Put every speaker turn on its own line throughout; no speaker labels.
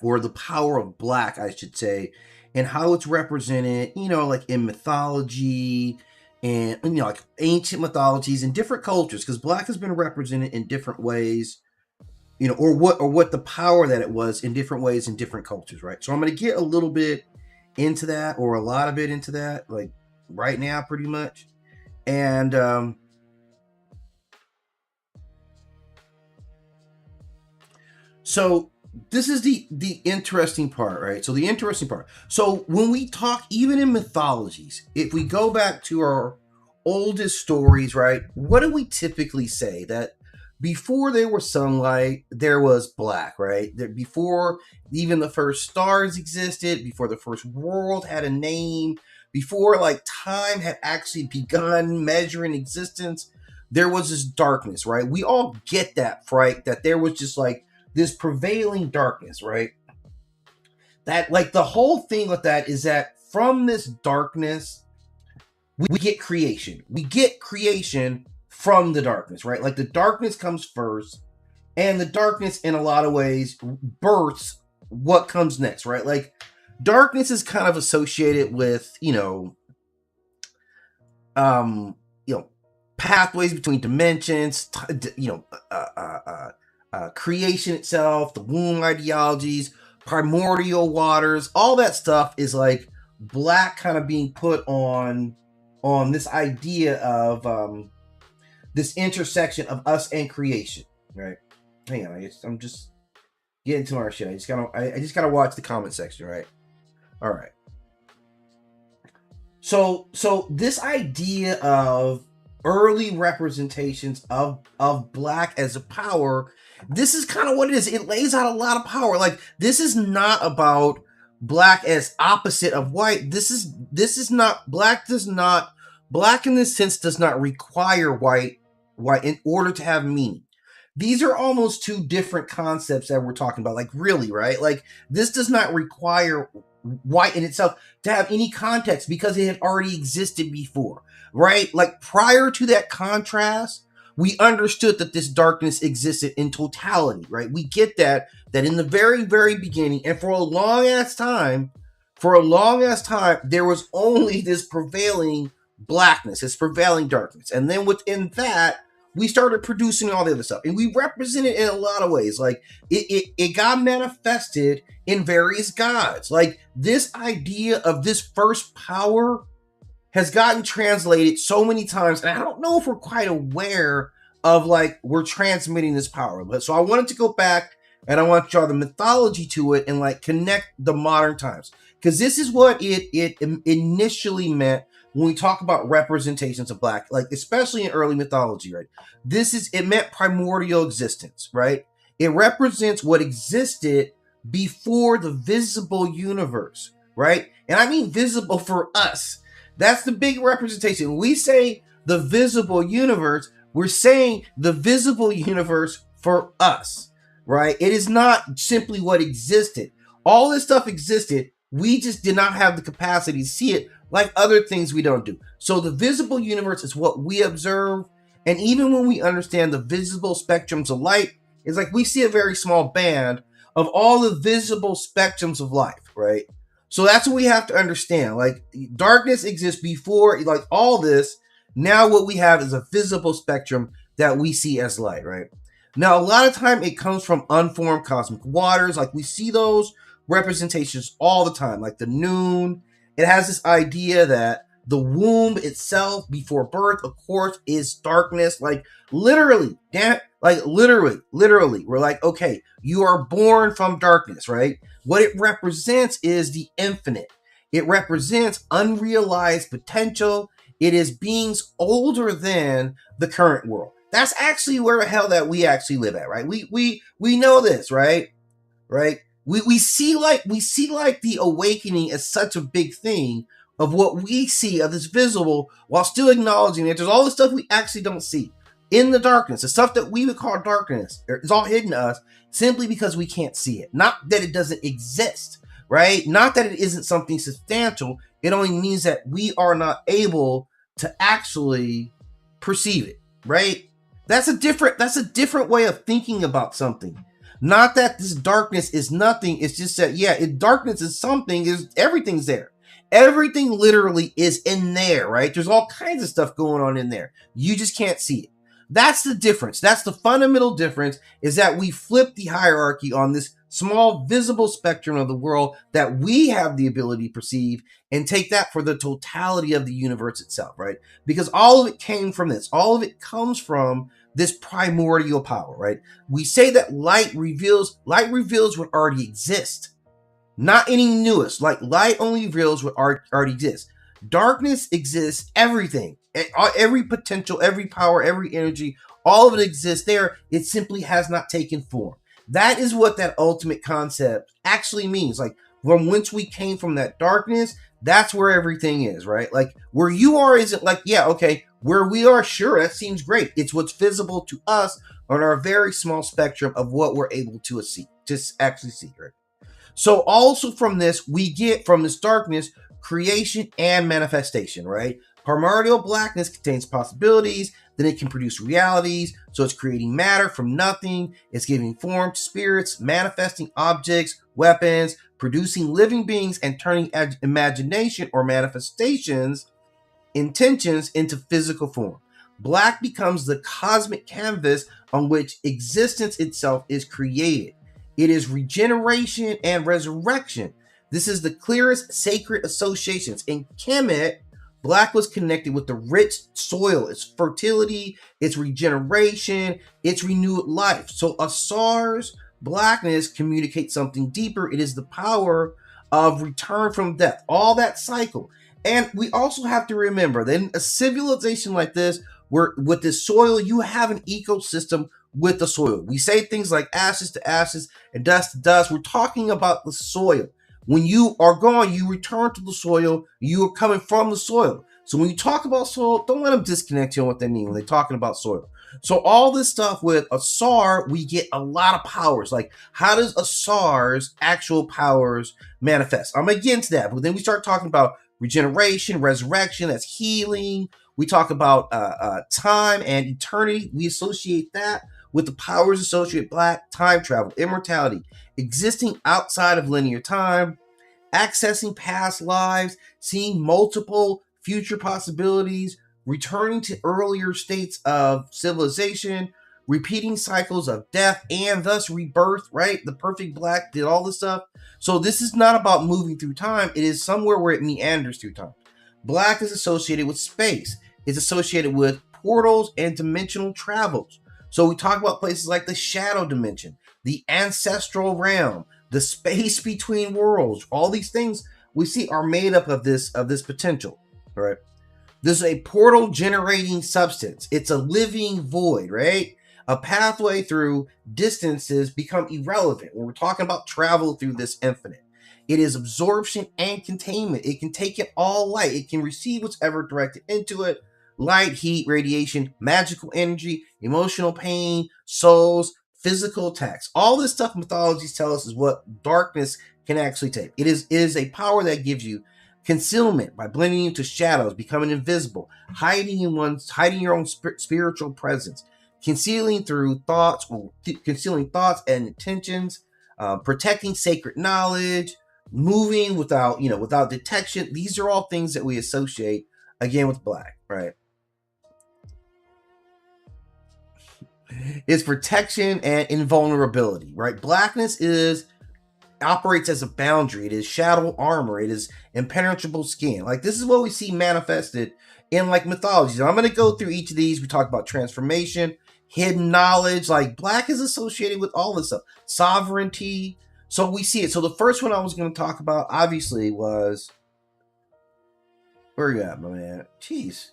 black, or the power of black, I should say, and how it's represented, like in mythology and, like ancient mythologies and different cultures, because black has been represented in different ways, or what the power that it was in different ways in different cultures, right? So I'm going to get a little bit into that, or a lot of it into that, like right now, pretty much. And so this is the interesting part, right? So the interesting part. So when we talk, even in mythologies, if we go back to our oldest stories, right? What do we typically say? That before there was sunlight, there was black, right? That before even the first stars existed, before the first world had a name, before like time had actually begun measuring existence, there was this darkness, right? We all get that, right? That there was just like this prevailing darkness, right? That, like, the whole thing with that is that from this darkness, we get creation. We get creation from the darkness, right? Like, the darkness comes first, and the darkness, in a lot of ways, births what comes next, right? Like, darkness is kind of associated with, pathways between dimensions, creation itself, the womb ideologies, primordial waters, all that stuff is like black kind of being put on this idea of this intersection of us and creation, right? Hang on, I'm just getting to our shit. I just gotta watch the comment section, right? All right. So this idea of early representations of black as a power, this is kind of what it is. It lays out a lot of power. Like, this is not about black as opposite of white. This is not black. Black in this sense does not require white in order to have meaning. These are almost two different concepts that we're talking about. Like, really, right? Like, this does not require white in itself to have any context, because it had already existed before, right? Like, prior to that contrast, we understood that this darkness existed in totality, right? We get that in the very, very beginning, and for a long ass time, there was only this prevailing blackness, this prevailing darkness. And then within that, we started producing all the other stuff, and we represent it in a lot of ways. Like, it got manifested in various gods. Like, this idea of this first power has gotten translated so many times, and I don't know if we're quite aware of, like, we're transmitting this power. But so I wanted to go back, and I want to draw the mythology to it and like connect the modern times, because this is what it initially meant when we talk about representations of black, like especially in early mythology, right? It meant primordial existence, right? It represents what existed before the visible universe, right? And I mean visible for us. That's the big representation. When we say the visible universe, we're saying the visible universe for us, right? It is not simply what existed. All this stuff existed. We just did not have the capacity to see it, like other things we don't do. So the visible universe is what we observe. And even when we understand the visible spectrums of light, it's like we see a very small band of all the visible spectrums of life, right? So that's what we have to understand. Like, darkness exists before, like, all this. Now what we have is a visible spectrum that we see as light, right? Now, a lot of time it comes from unformed cosmic waters. Like, we see those representations all the time, like the noon. It has this idea that the womb itself before birth, of course, is darkness. Like, literally, damn it, like literally, we're like, okay, you are born from darkness, right? What it represents is the infinite. It represents unrealized potential. It is beings older than the current world. That's actually where the hell that we actually live at, right? We know this, right? Right? We see like the awakening as such a big thing of what we see of this visible, while still acknowledging that there's all the stuff we actually don't see in the darkness. The stuff that we would call darkness is all hidden to us simply because we can't see it. Not that it doesn't exist, right? Not that it isn't something substantial. It only means that we are not able to actually perceive it, right? That's a different way of thinking about something. Not that this darkness is nothing. It's just that, yeah, darkness is something. Is everything's there. Everything literally is in there, right? There's all kinds of stuff going on in there. You just can't see it. That's the difference. That's the fundamental difference, is that we flip the hierarchy on this small visible spectrum of the world that we have the ability to perceive, and take that for the totality of the universe itself, right? Because all of it came from this. All of it comes from this primordial power, right? We say that light reveals what already exists, not any newest. Like, light only reveals what already exists. Darkness exists, everything, every potential, every power, every energy, all of it exists there. It simply has not taken form. That is what that ultimate concept actually means. Like, from whence we came from, that darkness, that's where everything is, right? Like, where you are isn't like, yeah, okay, where we are, sure, that seems great. It's what's visible to us on our very small spectrum of what we're able to see, just actually see, right? So also from this, we get from this darkness creation and manifestation, right? Primordial blackness contains possibilities, then it can produce realities. So it's creating matter from nothing, it's giving form to spirits, manifesting objects, weapons, producing living beings, and turning imagination or manifestations, intentions, into physical form. Black becomes the cosmic canvas on which existence itself is created. It is regeneration and resurrection. This is the clearest sacred associations. In Kemet, black was connected with the rich soil, its fertility, its regeneration, its renewed life. So Ausar's blackness communicates something deeper. It is the power of return from death, all that cycle. And we also have to remember that in a civilization like this, where with this soil, you have an ecosystem with the soil. We say things like ashes to ashes and dust to dust. We're talking about the soil. When you are gone, you return to the soil. You are coming from the soil. So when you talk about soil, don't let them disconnect you on what they mean when they're talking about soil. So all this stuff with Ausar, we get a lot of powers. Like, how does Ausar's actual powers manifest? I'm against that, but then we start talking about regeneration, resurrection, that's healing. We talk about time and eternity. We associate that with the powers associated black, time travel, immortality, existing outside of linear time, accessing past lives, seeing multiple future possibilities, returning to earlier states of civilization, repeating cycles of death and thus rebirth, right? The perfect black did all this stuff. So this is not about moving through time. It is somewhere where it meanders through time. Black is associated with space. It's associated with portals and dimensional travels. So we talk about places like the shadow dimension, the ancestral realm, the space between worlds. All these things we see are made up of this potential, right? This is a portal generating substance. It's a living void, right? A pathway through distances become irrelevant when we're talking about travel through this infinite. It is absorption and containment. It can take it all light. It can receive what's ever directed into it. Light, heat, radiation, magical energy, emotional pain, souls, physical attacks. All this stuff mythologies tell us is what darkness can actually take. It is a power that gives you concealment by blending into shadows, becoming invisible, hiding your own spiritual presence, concealing thoughts and intentions, protecting sacred knowledge, moving without detection. These are all things that we associate again with black, right? It's protection and invulnerability, right? Blackness operates as a boundary. It is shadow armor. It is impenetrable skin. Like, this is what we see manifested in like mythologies. I'm going to go through each of these. We talk about transformation, hidden knowledge. Like, black is associated with all this stuff. Sovereignty. So we see it. So the first one I was going to talk about, obviously, was, where you at, my man? Jeez.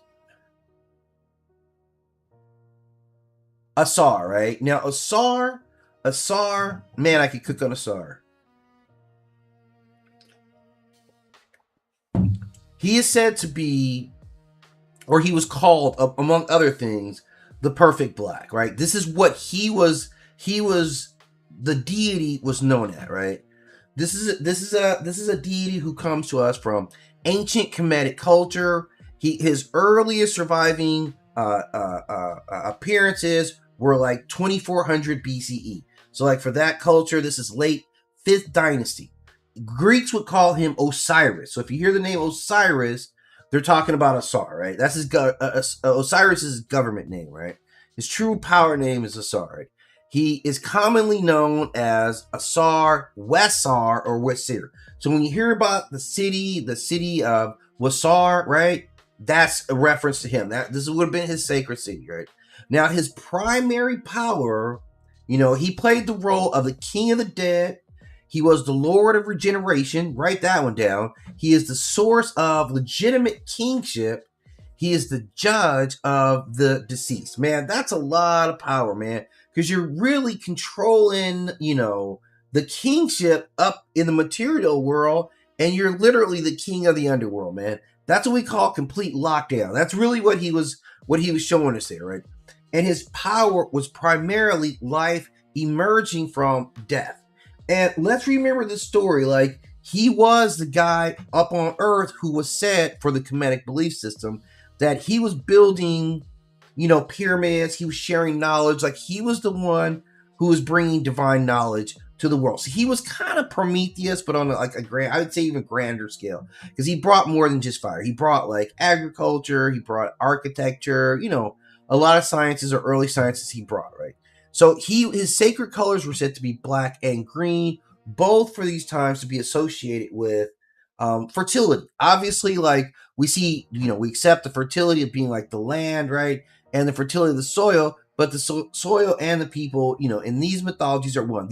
Ausar, right? Now, Ausar, man, I could cook on Ausar. He is said to be, or he was called, among other things, the perfect black, right? This is what he was, the deity was known at, right? This is a deity who comes to us from ancient Kemetic culture. His earliest surviving appearances were like 2400 BCE. So like for that culture, this is late 5th dynasty. Greeks would call him Osiris. So if you hear the name Osiris, they're talking about Ausar, right? That's Osiris's government name, right? His true power name is Ausar. Right? He is commonly known as Ausar, Wesar, or Wesir. So when you hear about the city of Wasar, right? That's a reference to him. This would have been his sacred city, right? Now his primary power, he played the role of the king of the dead. He was the Lord of Regeneration. Write that one down. He is the source of legitimate kingship. He is the judge of the deceased. Man, that's a lot of power, man. Because you're really controlling, the kingship up in the material world, and you're literally the king of the underworld, man. That's what we call complete lockdown. That's really what he was showing us there, right? And his power was primarily life emerging from death. And let's remember this story. Like, he was the guy up on Earth who was said for the Kemetic belief system that he was building, pyramids. He was sharing knowledge. Like, he was the one who was bringing divine knowledge to the world. So he was kind of Prometheus, but on a grand, I would say even grander scale, because he brought more than just fire. He brought like agriculture. He brought architecture. A lot of sciences or early sciences he brought, right? So his sacred colors were said to be black and green, both for these times to be associated with fertility. Obviously, like we see, we accept the fertility of being like the land, right? And the fertility of the soil, but the soil and the people, in these mythologies are one.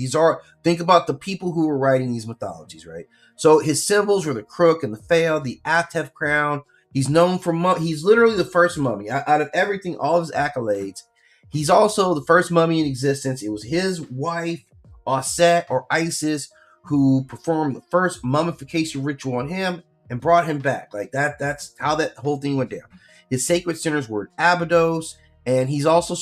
Think about the people who were writing these mythologies, right? So his symbols were the crook and the fail, the Atef crown. He's known for, he's literally the first mummy. Out of everything, all of his accolades, he's also the first mummy in existence. It was his wife, Auset or Isis, who performed the first mummification ritual on him and brought him back. Like that's how that whole thing went down. His sacred centers were Abydos, and he's also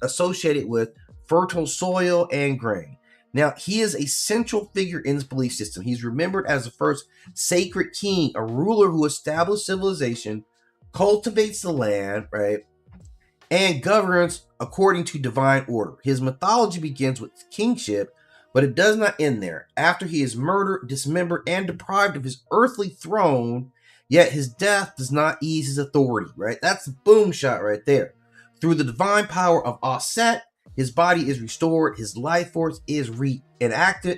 associated with fertile soil and grain. Now, he is a central figure in this belief system. He's remembered as the first sacred king, a ruler who established civilization, cultivates the land, right, and governs according to divine order. His mythology begins with kingship, but it does not end there. After he is murdered, dismembered, and deprived of his earthly throne, yet his death does not ease his authority, right? That's the boom shot right there. Through the divine power of Auset, his body is restored, his life force is reactivated,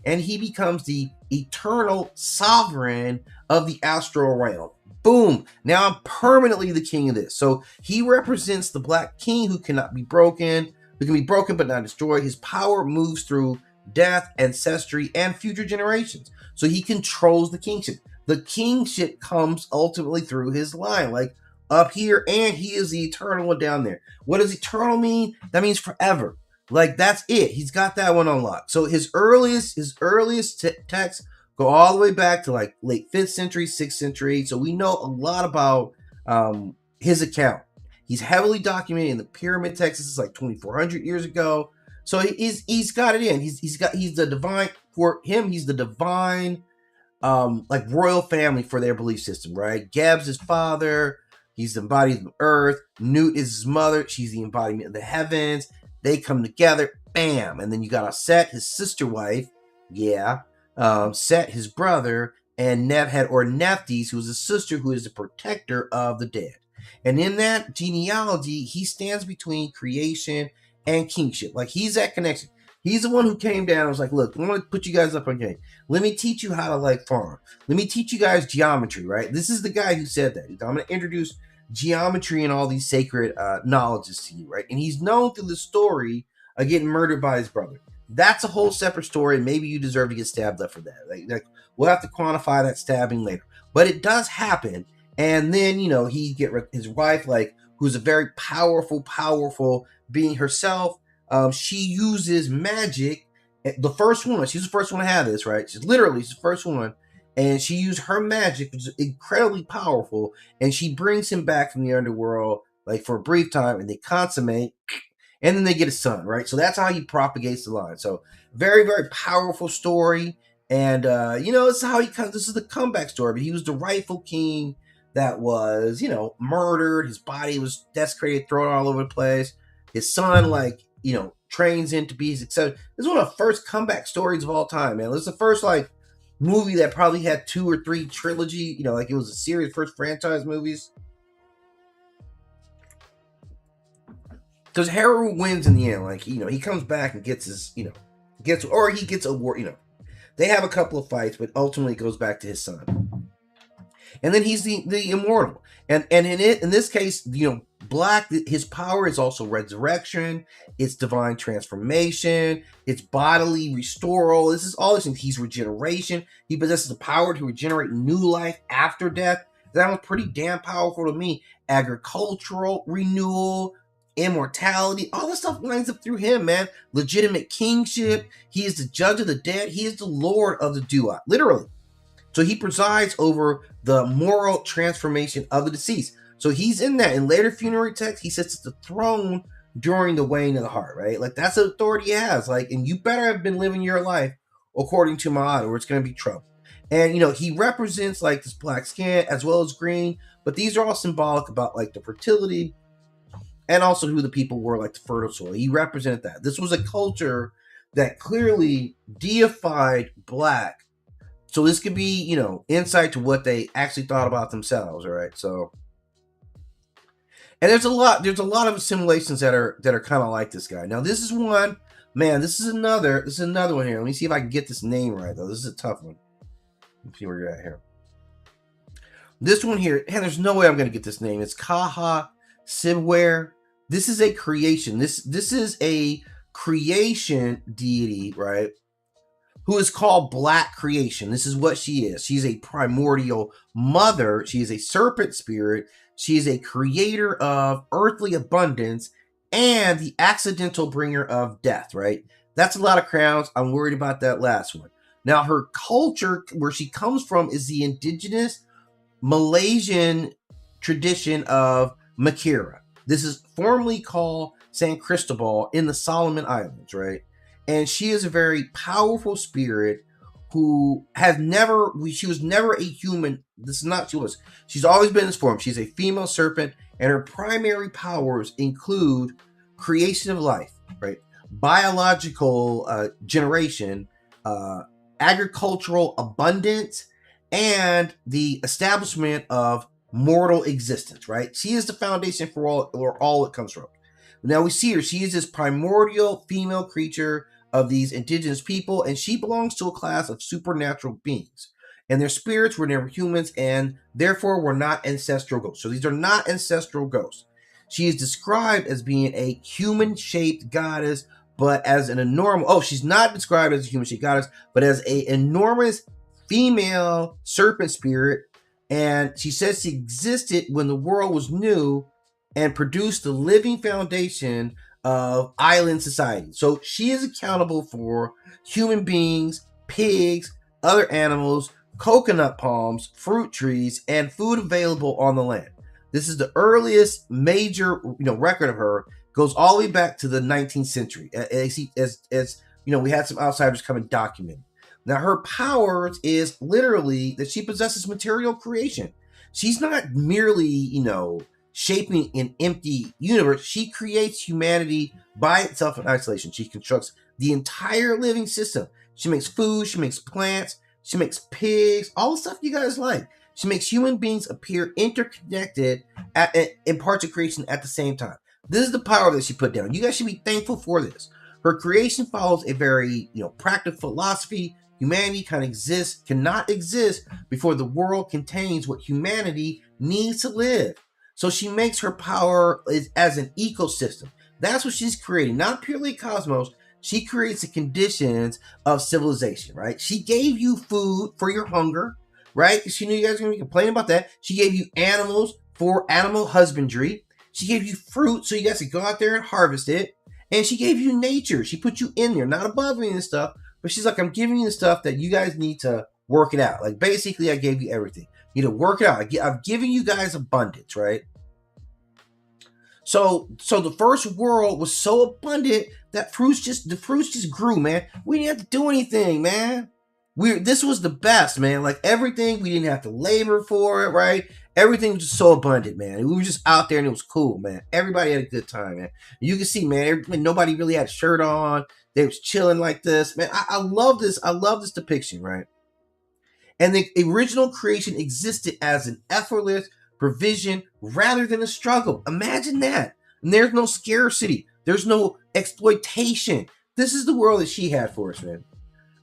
and he becomes the eternal sovereign of the astral realm. Boom. Now I'm permanently the king of this. So he represents the Black King who cannot be broken, who can be broken but not destroyed. His power moves through death, ancestry, and future generations. So he controls the kingship. The kingship comes ultimately through his line, like up here, and he is the eternal one down there. What does eternal mean? That means forever. Like, that's it. He's got that one unlocked. So his earliest texts go all the way back to like late 5th century, 6th century. So we know a lot about his account. He's heavily documented in the pyramid texts. This is like 2,400 years ago. So he's got it in. He's the divine, for him, he's the divine like royal family for their belief system, right? Geb's his father. He's the embodiment of earth. Nut is his mother. She's the embodiment of the heavens. They come together, bam. And then you got Set, his sister wife. Yeah. Set, his brother. And Nephhed or Nephthys, who is a sister who is the protector of the dead. And in that genealogy, he stands between creation and kingship. Like, he's that connection. He's the one who came down and was like, look, I'm going to put you guys up on game. Let me teach you how to like farm. Let me teach you guys geometry, right? This is the guy who said that. I'm going to introduce geometry and all these sacred knowledges to you, right? And he's known through the story of getting murdered by his brother. That's a whole separate story. Maybe you deserve to get stabbed up for that. Like we'll have to quantify that stabbing later. But it does happen. And then, he get his wife, like, who's a very powerful being herself. She uses magic. The first one, she's the first one to have this, right? She's the first one. And she used her magic, which is incredibly powerful. And she brings him back from the underworld, like, for a brief time. And they consummate. And then they get a son, right? So that's how he propagates the line. So very, very powerful story. And, this is how this is the comeback story. But he was the rightful king that was, murdered. His body was desecrated, thrown all over the place. His son, trains in to be successful. This is one of the first comeback stories of all time, man. This is the first like movie that probably had 2 or 3 trilogy, you know, like it was a series, first franchise movies. Because Haru wins in the end, like, you know, he comes back and gets his, you know, he gets a war, you know. They have a couple of fights, but ultimately it goes back to his son. And then he's the immortal. And in this case, you know, Black, his power is also resurrection, it's divine transformation, it's bodily restoral. This is all these things. He's regeneration. He possesses the power to regenerate new life after death. That was pretty damn powerful to me. Agricultural renewal, immortality, all this stuff lines up through him, man. Legitimate kingship. He is the judge of the dead. He is the lord of the Duat, literally. So he presides over the moral transformation of the deceased. So he's in that. In later funerary texts, he sits at the throne during the weighing of the heart, right? Like, that's the authority he has. Like, and you better have been living your life according to Ma'at, or it's going to be trouble. And, you know, he represents, like, this black skin as well as green, but these are all symbolic about, like, the fertility and also who the people were, like the fertile soil. He represented that. This was a culture that clearly deified Black. So this could be, you know, insight to what they actually thought about themselves, all right? So, and there's a lot of assimilations that are kind of like this guy. Now, this is one, man, this is another one here. Let me see if I can get this name right, though. This is a tough one. Let's see where you're at here. This one here, and there's no way I'm going to get this name. It's Kaha Sibware. This is a creation. This is a creation deity, right? Who is called Black Creation. This is what she is. She's a primordial mother. She is a serpent spirit. She is a creator of earthly abundance and the accidental bringer of death, right? That's a lot of crowns. I'm worried about that last one. Now, her culture, where she comes from, is the indigenous Malaysian tradition of Makira. This is formerly called San Cristobal in the Solomon Islands, right? And she is a very powerful spirit who she was never a human. This is not, she's always been in this form. She's a female serpent, and her primary powers include creation of life, right? Biological generation, agricultural abundance, and the establishment of mortal existence, right? She is the foundation for all it comes from. Now we see her. She is this primordial female creature of these indigenous people, and she belongs to a class of supernatural beings. And their spirits were never humans, and therefore were not ancestral ghosts. So these are not ancestral ghosts. She is described as being a human-shaped goddess, but as an enormous... she's not described as a human-shaped goddess, but as an enormous female serpent spirit. And she says she existed when the world was new and produced the living foundation of island society. So she is accountable for human beings, pigs, other animals, coconut palms, fruit trees, and food available on the land. This is the earliest major, record of her. Goes all the way back to the 19th century. As we had some outsiders come and document. Now, her powers is literally that she possesses material creation. She's not merely, shaping an empty universe. She creates humanity by itself in isolation. She constructs the entire living system. She makes food, she makes plants, she makes pigs, all the stuff you guys like. She makes human beings appear interconnected in parts of creation at the same time. This is the power that she put down. You guys should be thankful for this. Her creation follows a very, practical philosophy. Humanity cannot exist before the world contains what humanity needs to live. So she makes her power as an ecosystem. That's what she's creating, not purely cosmos. She creates the conditions of civilization, right? She gave you food for your hunger, right? She knew you guys were going to be complaining about that. She gave you animals for animal husbandry. She gave you fruit so you guys could go out there and harvest it. And she gave you nature. She put you in there, not above any of this stuff. But she's like, I'm giving you the stuff that you guys need to work it out. Like, basically, I gave you everything. You need to work it out. I've given you guys abundance, right? So the first world was so abundant that the fruits just grew, man. We didn't have to do anything, man. This was the best, man. Like, everything, we didn't have to labor for it, right? Everything was just so abundant, man. We were just out there and it was cool, man. Everybody had a good time, man. You can see, man, nobody really had a shirt on. They was chilling like this, man. I love this. I love this depiction, right? And the original creation existed as an effortless provision rather than a struggle. Imagine that. And there's no scarcity. There's no exploitation. This is the world that she had for us, man.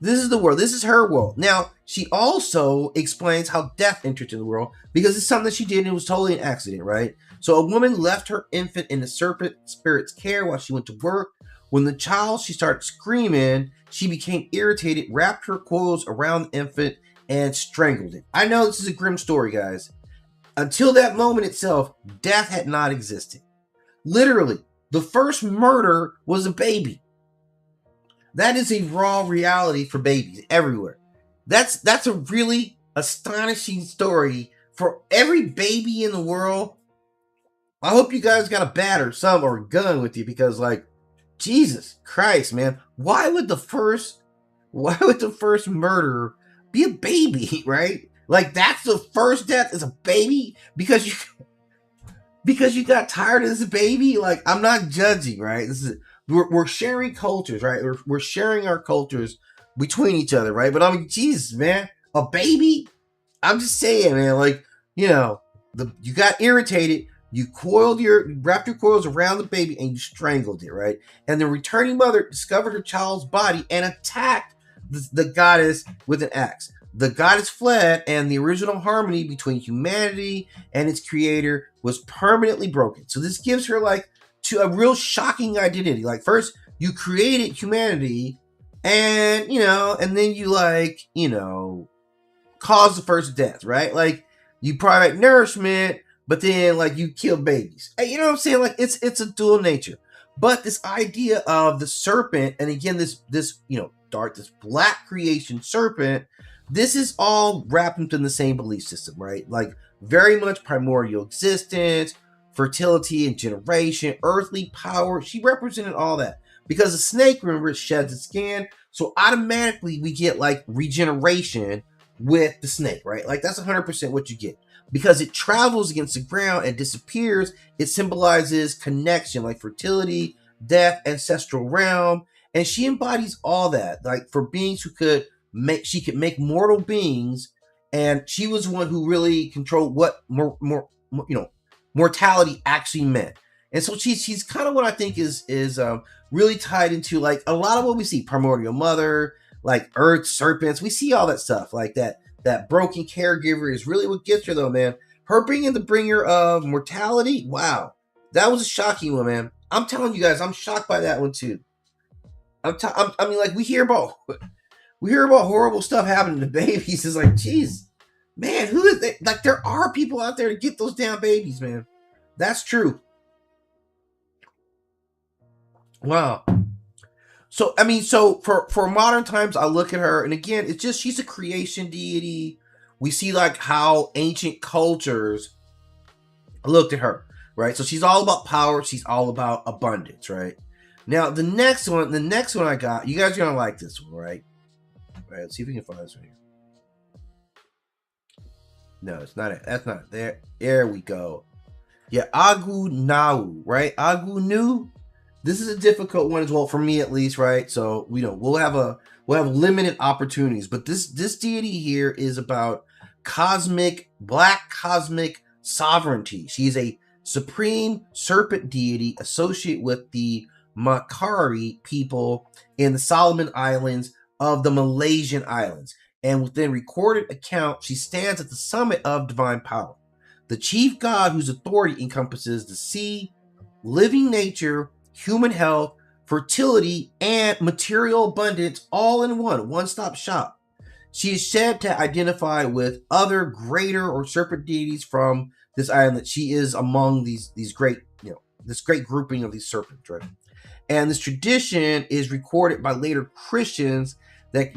This is the world. This is her world. Now, she also explains how death entered in the world because it's something that she did and it was totally an accident, right? So a woman left her infant in the serpent spirit's care while she went to work. When the child, she started screaming, she became irritated, wrapped her coils around the infant, and strangled it. I know this is a grim story, guys. Until that moment itself, death had not existed. Literally, the first murder was a baby. That is a raw reality for babies everywhere. That's a really astonishing story for every baby in the world. I hope you guys got a bat or some or a gun with you because, like, Jesus Christ, man, why would the first murder be a baby, right? Like that's the first death is a baby because you got tired of this baby. Like I'm not judging, right? This is we're sharing cultures, right? We're sharing our cultures between each other, right? But I mean, Jesus, man, a baby. I'm just saying, man. Like you got irritated. You wrapped your coils around the baby and you strangled it, right? And the returning mother discovered her child's body and attacked the goddess with an axe. The goddess fled, and the original harmony between humanity and its creator was permanently broken. So this gives her like to a real shocking identity. Like first you created humanity, and and then you cause the first death, right? Like you provide nourishment, but then like you kill babies. You know what I'm saying? Like it's a dual nature. But this idea of the serpent, and again this dark, this black creation serpent, this is all wrapped into the same belief system, right? Like very much primordial existence, fertility and generation, earthly power. She represented all that because the snake, remember, it sheds its skin, so automatically we get like regeneration with the snake, right? Like that's 100% what you get. Because it travels against the ground and disappears, it symbolizes connection, like fertility, death, ancestral realm, and she embodies all that. Like for beings who could make mortal beings, and she was one who really controlled what mortality actually meant. And so she's kind of what I think is really tied into like a lot of what we see: primordial mother, like earth, serpents. We see all that stuff like that. That broken caregiver is really what gets her, though, man. Her being the bringer of mortality, wow, that was a shocking one, man. I'm telling you guys, I'm shocked by that one too. I mean, like we hear about horrible stuff happening to babies. It's like, geez, man, who is that? Like there are people out there to get those damn babies, man. That's true. Wow. So I mean, so for modern times, I look at her, and again, it's just she's a creation deity. We see like how ancient cultures looked at her, right? So she's all about power. She's all about abundance, right? Now the next one I got, you guys are gonna like this one, right? All right, let's see if we can find this one here. No, it's not it. That's not it. There we go. Yeah, Agunau, right? Agunu. This is a difficult one as well for me, at least, right? So we'll have limited opportunities, but this deity here is about black cosmic sovereignty. She is a supreme serpent deity associated with the Makari people in the Solomon Islands of the Malaysian Islands, and within recorded account, she stands at the summit of divine power, the chief god whose authority encompasses the sea, living nature, human health, fertility, and material abundance all in one-stop shop. She is said to identify with other greater or serpent deities from this island, that she is among these great, this great grouping of these serpents, right? And this tradition is recorded by later Christians that,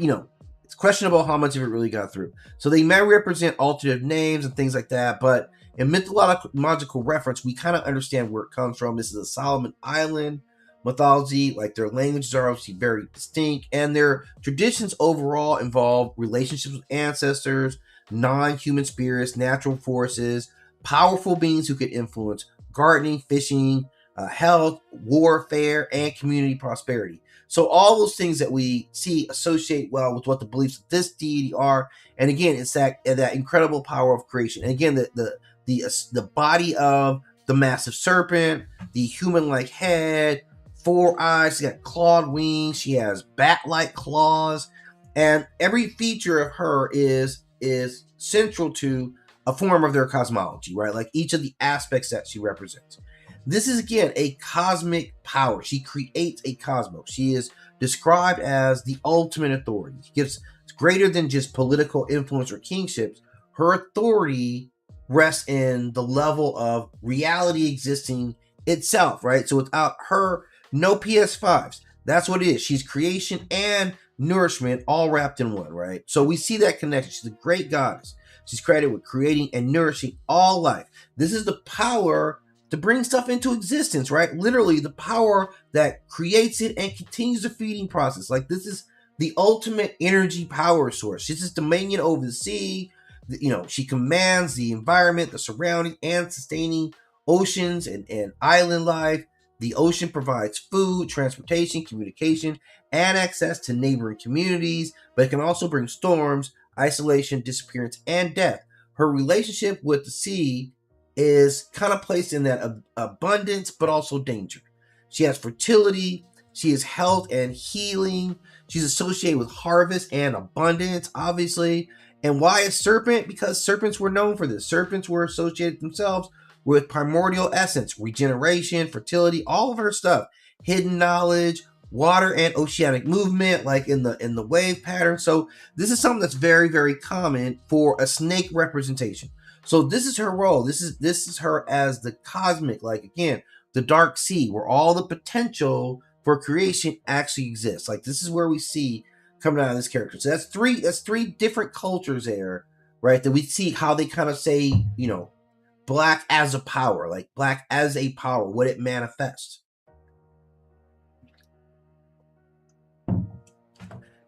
it's questionable how much of it really got through. So they may represent alternative names and things like that, but in mythological reference, we kind of understand where it comes from. This is a Solomon Island mythology. Like their languages are obviously very distinct, and their traditions overall involve relationships with ancestors, non-human spirits, natural forces, powerful beings who could influence gardening, fishing, health, warfare, and community prosperity. So all those things that we see associate well with what the beliefs of this deity are. And again, it's that incredible power of creation. And again, the body of the massive serpent, the human-like head, 4 eyes. She got clawed wings. She has bat-like claws, and every feature of her is central to a form of their cosmology, right? Like each of the aspects that she represents. This is again a cosmic power. She creates a cosmos. She is described as the ultimate authority. She gives greater than just political influence or kingships. Her authority rests in the level of reality existing itself, right? So without her, no PS5s. That's what it is. She's creation and nourishment all wrapped in one, right? So we see that connection. She's a great goddess. She's credited with creating and nourishing all life. This is the power to bring stuff into existence, right? Literally the power that creates it and continues the feeding process. Like this is the ultimate energy power source. She's just dominion over the sea. She commands the environment, the surrounding and sustaining oceans and island life. The ocean provides food, transportation, communication, and access to neighboring communities, but it can also bring storms, isolation, disappearance, and death. Her relationship with the sea is kind of placed in that abundance, but also danger. She has fertility. She has health and healing. She's associated with harvest and abundance, obviously. And why a serpent? Because serpents were known for this. Serpents were associated themselves with primordial essence, regeneration, fertility, all of her stuff, hidden knowledge, water and oceanic movement, like in the wave pattern. So this is something that's very, very common for a snake representation. So this is her role. This is her as the cosmic, like again, the dark sea, where all the potential for creation actually exists. Like this is where we see coming out of this character. So that's three different cultures there, right? That we see how they kind of say, Black as a power, like Black as a power, what it manifests.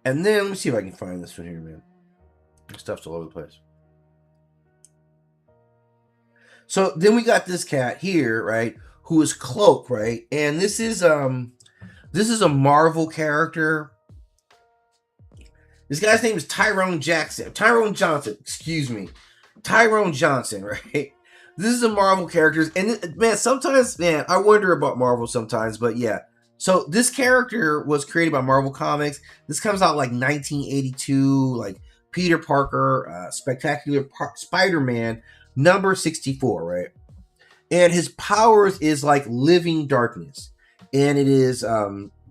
And then let me see if I can find this one here, man. This stuff's all over the place. So then we got this cat here, right, who is Cloak, right? And this is a Marvel character. This guy's name is Tyrone Johnson, excuse me. Tyrone Johnson, right? This is a Marvel character. And man, sometimes, man, I wonder about Marvel sometimes, but yeah. So this character was created by Marvel Comics. This comes out like 1982, like Peter Parker, Spectacular Spider-Man, number 64, right? And his powers is like living darkness. And it is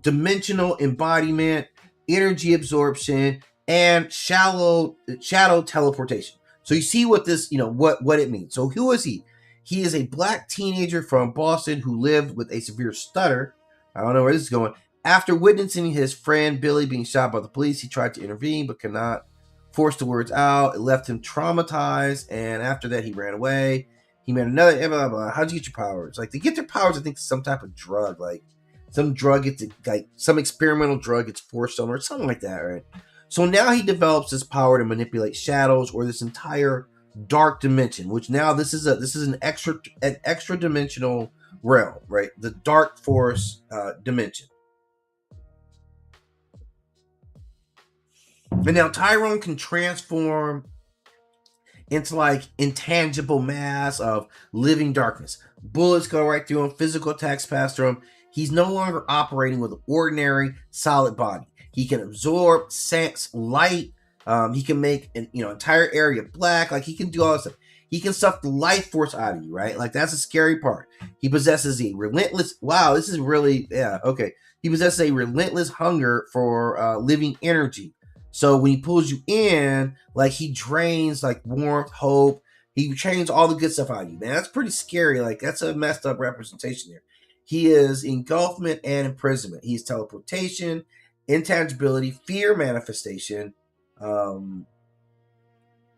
dimensional embodiment, energy absorption, and shadow teleportation. So you see what this, what it means. So who is he? He is a Black teenager from Boston who lived with a severe stutter. I don't know where this is going. After witnessing his friend Billy being shot by the police, he tried to intervene but could not force the words out. It left him traumatized, and after that, he ran away. He met another. Blah, blah, blah. How'd you get your powers? Like, they get their powers, I think, some type of drug. Like, some drug gets, like, some experimental drug gets forced on, or something like that, right? So now he develops this power to manipulate shadows or this entire dark dimension, which now this is an extra dimensional realm, right? The dark force dimension. And now Tyrone can transform into like intangible mass of living darkness. Bullets go right through him, physical attacks pass through him. He's no longer operating with an ordinary solid body. He can absorb, sense light. He can make an entire area black. Like he can do all this stuff. He can suck the life force out of you, right? Like that's a scary part. He possesses a relentless. Wow, this is really okay. He possesses a relentless hunger for living energy. So when he pulls you in, like he drains like warmth, hope. He drains all the good stuff out of you, man. That's pretty scary. Like that's a messed up representation there. He is engulfment and imprisonment. He's teleportation, intangibility, fear manifestation.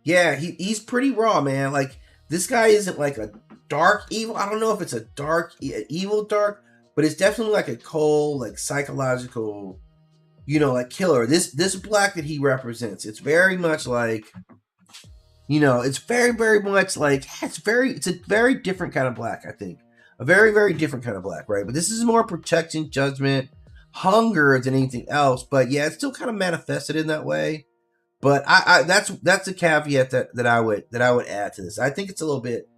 He's pretty raw, man. Like this guy isn't like a dark evil. I don't know if it's a dark evil dark, but it's definitely like a cold, like psychological, like killer. This Black that he represents, it's very much like You know, it's very, very much like it's a very different kind of black, I think. A very, very different kind of black, right? But this is more protection, judgment, hunger than anything else. But yeah, it's still kind of manifested in that way. But I that's a caveat that I would add to this. I think it's a little bit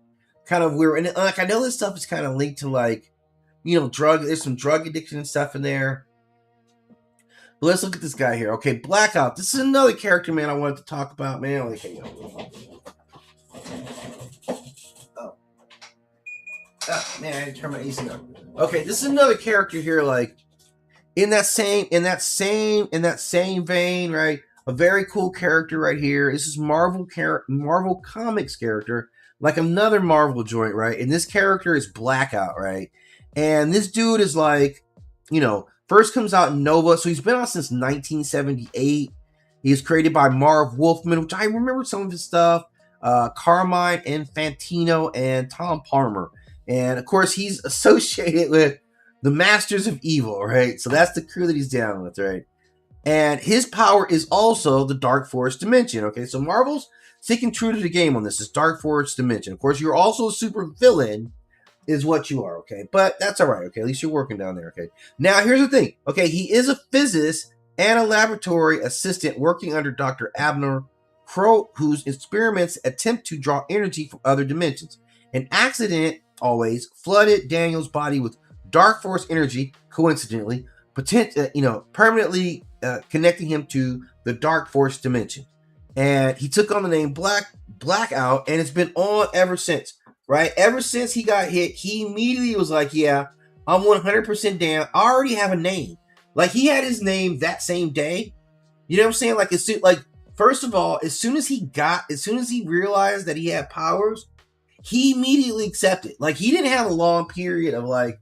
kind of weird. And like I know this stuff is kind of linked to like, you know, there's some drug addiction and stuff in there. But let's look at this guy here. Okay, Blackout. This is another character, man, I wanted to talk about, man. Okay, man, I had to turn my AC on. Okay, this is another character here, like in that same vein, right? A very cool character right here. This is Marvel Comics character, like another Marvel joint, right? And this character is Blackout, right? And this dude is like, you know, first comes out in Nova, so he's been out since 1978. He was created by Marv Wolfman, which I remember some of his stuff. Carmine Infantino and Tom Palmer. And of course, he's associated with the Masters of Evil, right? So that's the crew that he's down with, right? And his power is also the Dark Forest Dimension, okay? So Marvel's sticking true to the game on this. It's Dark Forest Dimension. Of course, you're also a super villain, is what you are, okay? But that's all right, okay? At least you're working down there, okay? Now, here's the thing, okay? He is a physicist and a laboratory assistant working under Dr. Abner Crow, whose experiments attempt to draw energy from other dimensions. An accident always flooded Daniel's body with Dark Force energy, coincidentally, permanently connecting him to the Dark Force dimension. And he took on the name Blackout, and it's been on ever since, right? Ever since he got hit, he immediately was like, yeah, I'm 100% down. I already have a name. Like, he had his name that same day. You know what I'm saying? Like, first of all, as soon as he realized that he had powers, he immediately accepted. Like, he didn't have a long period of like,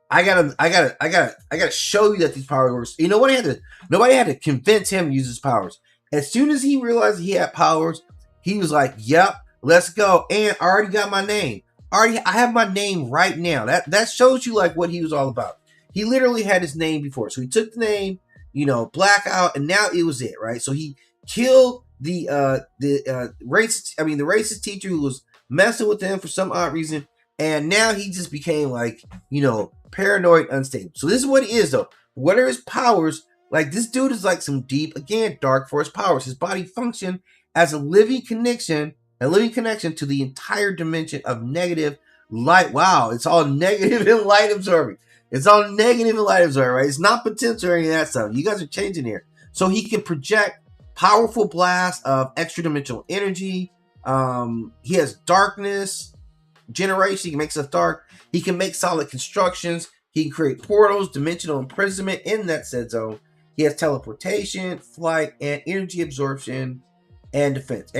I gotta show you that these powers work. You know what? Nobody had to convince him to use his powers. As soon as he realized he had powers, he was like, "Yep, let's go." And I already got my name. I have my name right now. That shows you like what he was all about. He literally had his name before, so he took the name, you know, Blackout, and now it was it, right? So he killed the racist teacher who was messing with him for some odd reason. And now he just became like, you know, paranoid, unstable. So this is what he is, though. What are his powers? Like, this dude is like some deep, again, Dark Force powers. His body function as a living connection to the entire dimension of negative light. Wow, it's all negative and light absorbing. It's all negative and light absorbing, right? It's not potential or any of that stuff. You guys are changing here. So he can project powerful blasts of extra dimensional energy. He has darkness generation. He can make stuff dark. He can make solid constructions. He can create portals, dimensional imprisonment in that said zone. He has teleportation, flight, and energy absorption, and defense.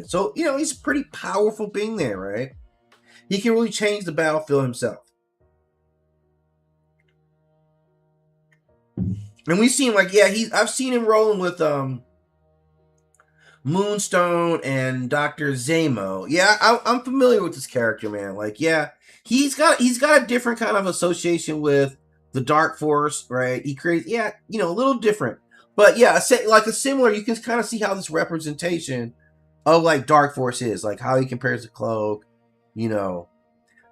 So, you know, he's a pretty powerful being there, right? He can really change the battlefield himself. And we've seen like, yeah, I've seen him rolling with Moonstone and Dr. Zemo. Yeah, I'm familiar with this character, man. Like, yeah, he's got a different kind of association with the Dark Force, right? He creates, yeah, you know, a little different. But yeah, like a similar, you can kind of see how this representation of like Dark Force is, like how he compares to Cloak, you know.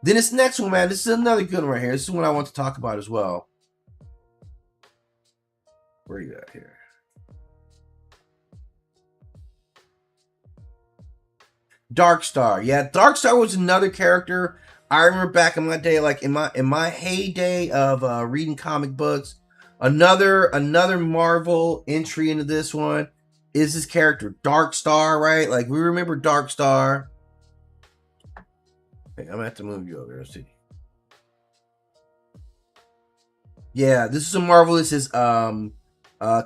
Then this next one, man, this is another good one right here. This is one I want to talk about as well. Where are you at here? Darkstar. Yeah, Darkstar was another character I remember back in my day, like in my heyday of reading comic books. Another Marvel entry into this one is this character Darkstar, right? Like we remember Darkstar. Okay, I'm gonna have to move you over. Let's see. Yeah, this is a Marvel. This is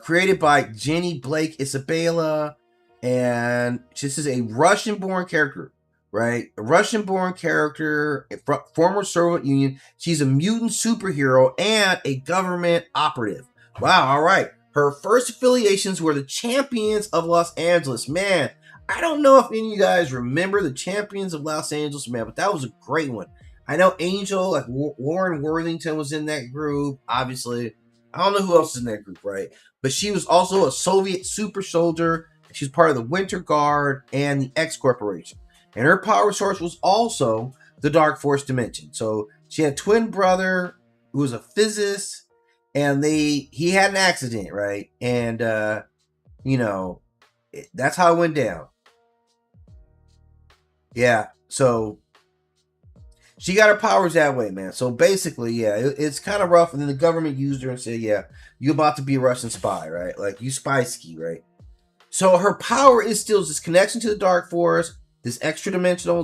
created by Jenny Blake Isabella. And this is a Russian-born character, right? A Russian-born character, former Soviet Union. She's a mutant superhero and a government operative. Wow, all right. Her first affiliations were the Champions of Los Angeles. Man, I don't know if any of you guys remember the Champions of Los Angeles, man, but that was a great one. I know Angel, like Warren Worthington was in that group, obviously. I don't know who else is in that group, right? But she was also a Soviet super soldier She's part of the Winter Guard and the X Corporation. And her power source was also the Dark Force dimension. So she had a twin brother who was a physicist, and he had an accident, right? And you know, that's how it went down. Yeah. So she got her powers that way, man. So basically, yeah, it's kind of rough. And then the government used her and said, "Yeah, you about to be a Russian spy, right? Like you spy ski, right?" So her power is still this connection to the dark force, this extra dimensional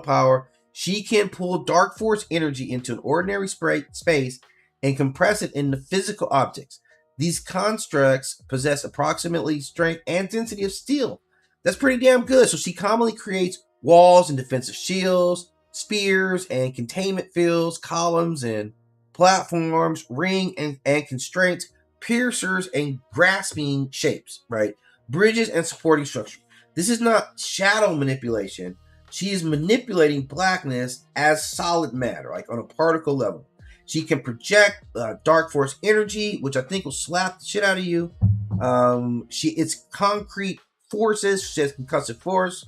power. She can pull dark force energy into an ordinary space and compress it into physical objects. These constructs possess approximately strength and density of steel. That's pretty damn good. So she commonly creates walls and defensive shields, spears and containment fields, columns and platforms, ring and constraints, piercers and grasping shapes, right? Bridges and supporting structure. This is not shadow manipulation. She is manipulating blackness as solid matter, like on a particle level. She can project dark force energy, which I think will slap the shit out of you. It's concrete forces. She has concussive force.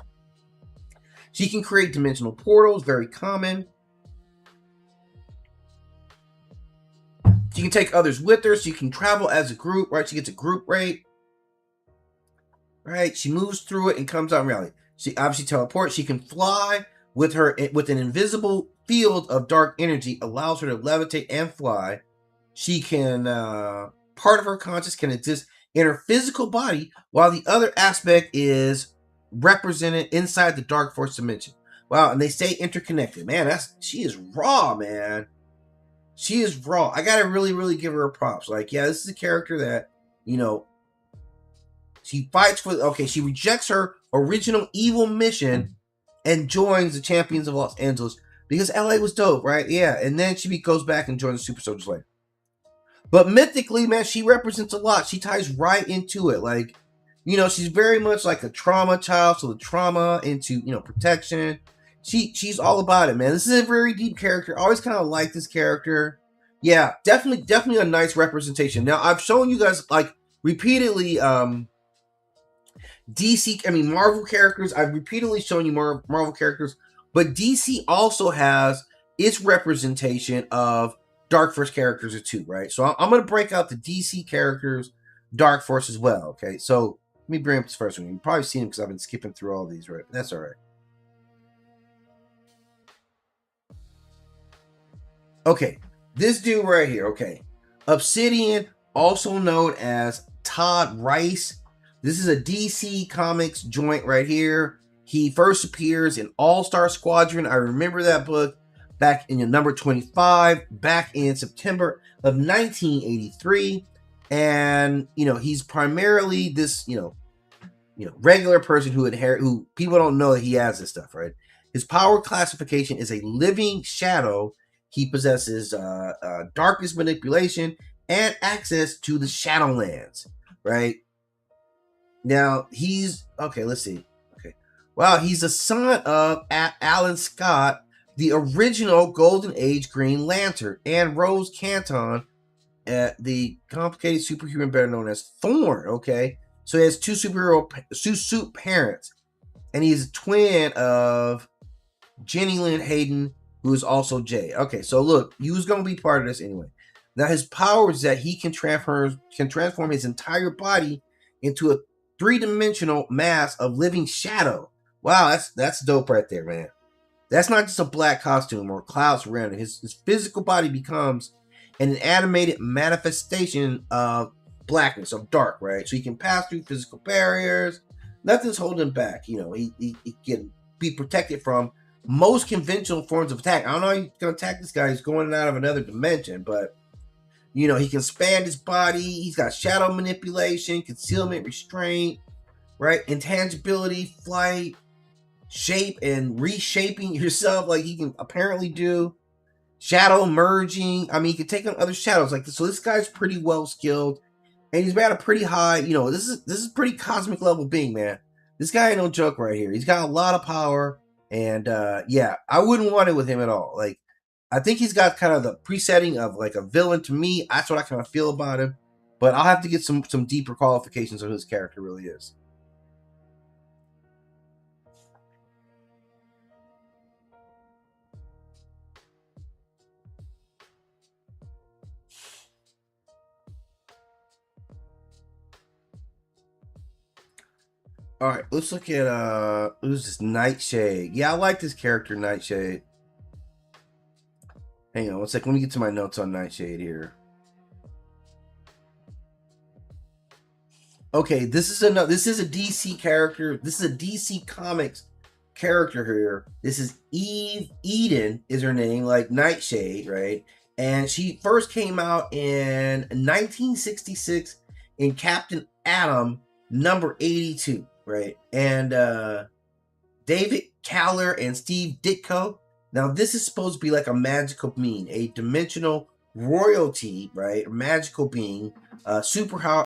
She can create dimensional portals, very common. She can take others with her. She can travel as a group, right? She gets a group rate, right? She moves through it and comes out in reality. She obviously teleports. She can fly with an invisible field of dark energy, allows her to levitate and fly. She can part of her conscious can exist in her physical body, while the other aspect is represented inside the dark force dimension. Wow, and they say interconnected. Man, she is raw, man. She is raw. I gotta really, really give her a props. Like, yeah, this is a character that, she fights for. Okay, she rejects her original evil mission and joins the Champions of Los Angeles because LA was dope, right? Yeah, and then she goes back and joins the Super Soldiers later. But mythically, man, she represents a lot. She ties right into it. Like, she's very much like a trauma child, so the trauma into protection. She's all about it, man. This is a very deep character. I always kind of like this character. Yeah, definitely a nice representation. Now I've shown you guys like repeatedly Marvel characters. I've repeatedly shown you Marvel characters, but DC also has its representation of Dark Force characters too, right? So I'm going to break out the DC characters, Dark Force as well. Okay, so let me bring up this first one. You've probably seen him because I've been skipping through all these, right? But that's all right. Okay, this dude right here. Okay, Obsidian, also known as Todd Rice. This is a DC Comics joint right here. He first appears in All-Star Squadron. I remember that book back in number 25, back in September of 1983. And, he's primarily this, regular person who people don't know that he has this stuff, right? His power classification is a living shadow. He possesses darkness manipulation and access to the Shadowlands, right? Now let's see. Okay. Wow, he's the son of Alan Scott, the original Golden Age Green Lantern, and Rose Canton, the complicated superhuman better known as Thorn. Okay. So he has two suit parents. And he's a twin of Jenny Lynn Hayden, who is also Jay. Okay, so look, he was gonna be part of this anyway. Now his power is that he can transform his entire body into a three-dimensional mass of living shadow. Wow, that's dope right there, man. That's not just a black costume or clouds around it. His physical body becomes an animated manifestation of blackness, of dark, right? So he can pass through physical barriers. Nothing's holding him back. He can be protected from most conventional forms of attack. I don't know how you're going to attack this guy. He's going out of another dimension, but he can span his body. He's got shadow manipulation, concealment, restraint, right? Intangibility, flight, shape, and reshaping yourself like he can apparently do. Shadow merging. I mean, he can take on other shadows like this. So this guy's pretty well skilled, and he's got a pretty high. This is pretty cosmic level being, man. This guy ain't no joke right here. He's got a lot of power, and yeah, I wouldn't want it with him at all. Like, I think he's got kind of the presetting of like a villain to me. That's what I kind of feel about him. but I'll have to get some deeper qualifications on who his character really is. All right, let's look at who's this Nightshade. Yeah, I like this character Nightshade. Hang on one second. Let me get to my notes on Nightshade here. Okay, this is a DC character. This is a DC Comics character here. This is Eve Eden is her name, like Nightshade, right? And she first came out in 1966 in Captain Atom number 82, right? And David Kaller and Steve Ditko. Now, this is supposed to be like a magical being, a dimensional royalty, right? A magical being, super